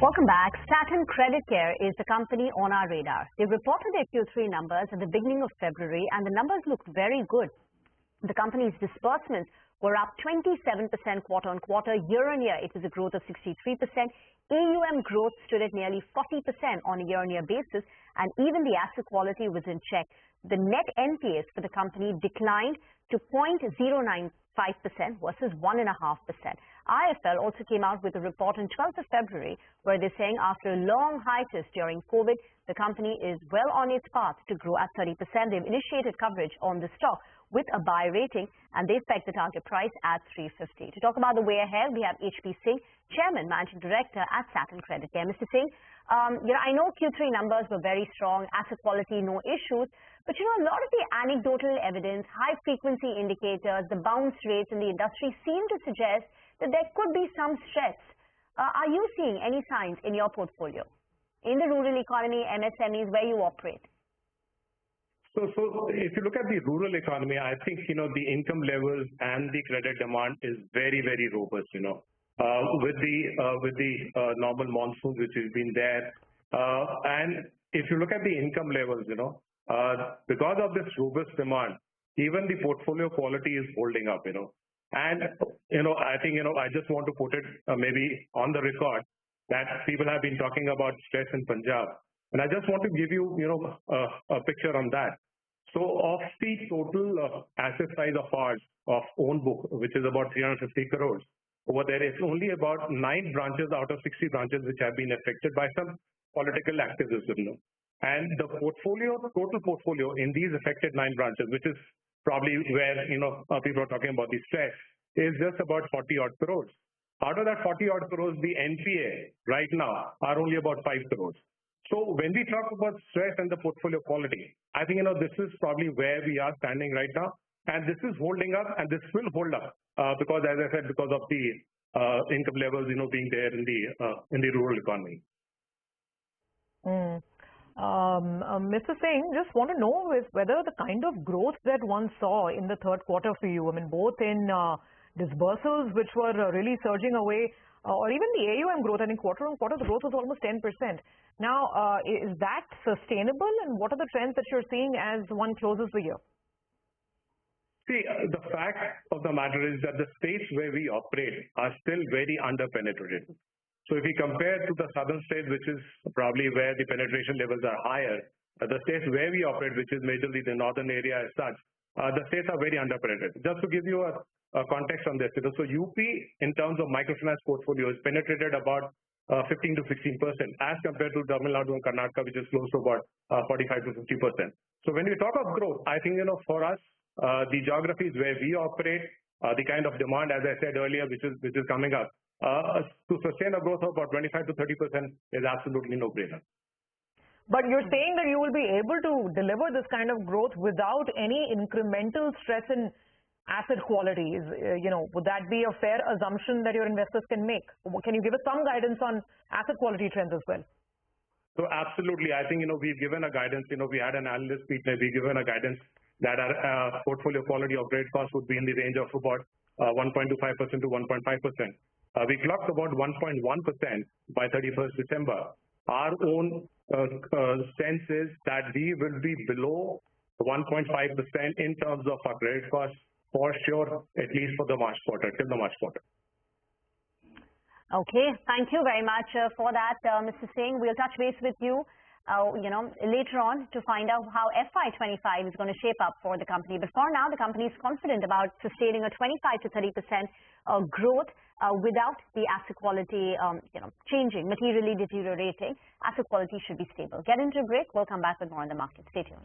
Welcome back. Satin Credit Care is the company on our radar. They reported their Q3 numbers at the beginning of February, and the numbers looked very good. The company's disbursements were up 27% quarter-on-quarter. Year-on-year, it was a growth of 63%. AUM growth stood at nearly 40% on a year-on-year basis, and even the asset quality was in check. The net NPAs for the company declined to 0.095% versus 1.5%. IFL also came out with a report on 12th of February where they're saying after a long hiatus during COVID, the company is well on its path to grow at 30%. They've initiated coverage on the stock with a buy rating, and they've pegged the target price at 350. To talk about the way ahead, we have HP Singh, Chairman, Managing Director at Satin Credit Care. Mr. Singh, I know Q3 numbers were very strong, asset quality, no issues, but a lot of the anecdotal evidence, high-frequency indicators, the bounce rates in the industry seem to suggest that there could be some stress. Are you seeing any signs in your portfolio, in the rural economy, MSMEs, where you operate? So if you look at the rural economy, I think, the income levels and the credit demand is very, very robust, with the normal monsoons which has been there. And if you look at the income levels, because of this robust demand, even the portfolio quality is holding up, And, I think, I just want to put it maybe on the record that people have been talking about stress in Punjab. And I just want to give you, a picture on that. So of the total asset size of ours, of own book, which is about 350 crores, over there is only about 9 branches out of 60 branches which have been affected by some political activism. And the total portfolio in these affected 9 branches, which is probably where, people are talking about the stress, is just about 40 odd crores. Out of that 40 odd crores, the NPA right now are only about 5 crores. So when we talk about stress and the portfolio quality, I think, this is probably where we are standing right now. And this is holding up, and this will hold up because, as I said, because of the income levels, being there in the rural economy. Mr. Singh, just want to know whether the kind of growth that one saw in the third quarter for you, both in disbursals, which were really surging away, or even the AUM growth, I think quarter-on-quarter, the growth was almost 10%. Now, is that sustainable, and what are the trends that you're seeing as one closes the year? See, the fact of the matter is that the states where we operate are still very under-penetrated. So if we compare to the southern states, which is probably where the penetration levels are higher, the states where we operate, which is majorly the northern area as such, the states are very under-penetrated. Just to give you a context on this, so UP, in terms of microfinance portfolio, is penetrated about 15 to 16%, as compared to Tamil Nadu and Karnataka, which is close to about 45 to 50%. So when we talk of growth, I think, for us, the geographies where we operate, the kind of demand, as I said earlier, which is coming up, to sustain a growth of about 25 to 30% is absolutely no-brainer. But you're saying that you will be able to deliver this kind of growth without any incremental stress in asset quality. Would that be a fair assumption that your investors can make? Can you give us some guidance on asset quality trends as well? So absolutely. I think, we've given a guidance. We had an analyst meet where we've given a guidance that our portfolio quality of credit costs would be in the range of about 1.25% to 1.5%. We clocked about 1.1% by 31st December. Our own sense is that we will be below 1.5% in terms of our credit costs for sure, at least for the March quarter, till the March quarter. Okay, thank you very much for that, Mr. Singh. We'll touch base with you, later on to find out how FY25 is going to shape up for the company. But for now, the company is confident about sustaining a 25 to 30% growth without the asset quality, changing, materially deteriorating. Asset quality should be stable. Get into a break. We'll come back with more on the market. Stay tuned.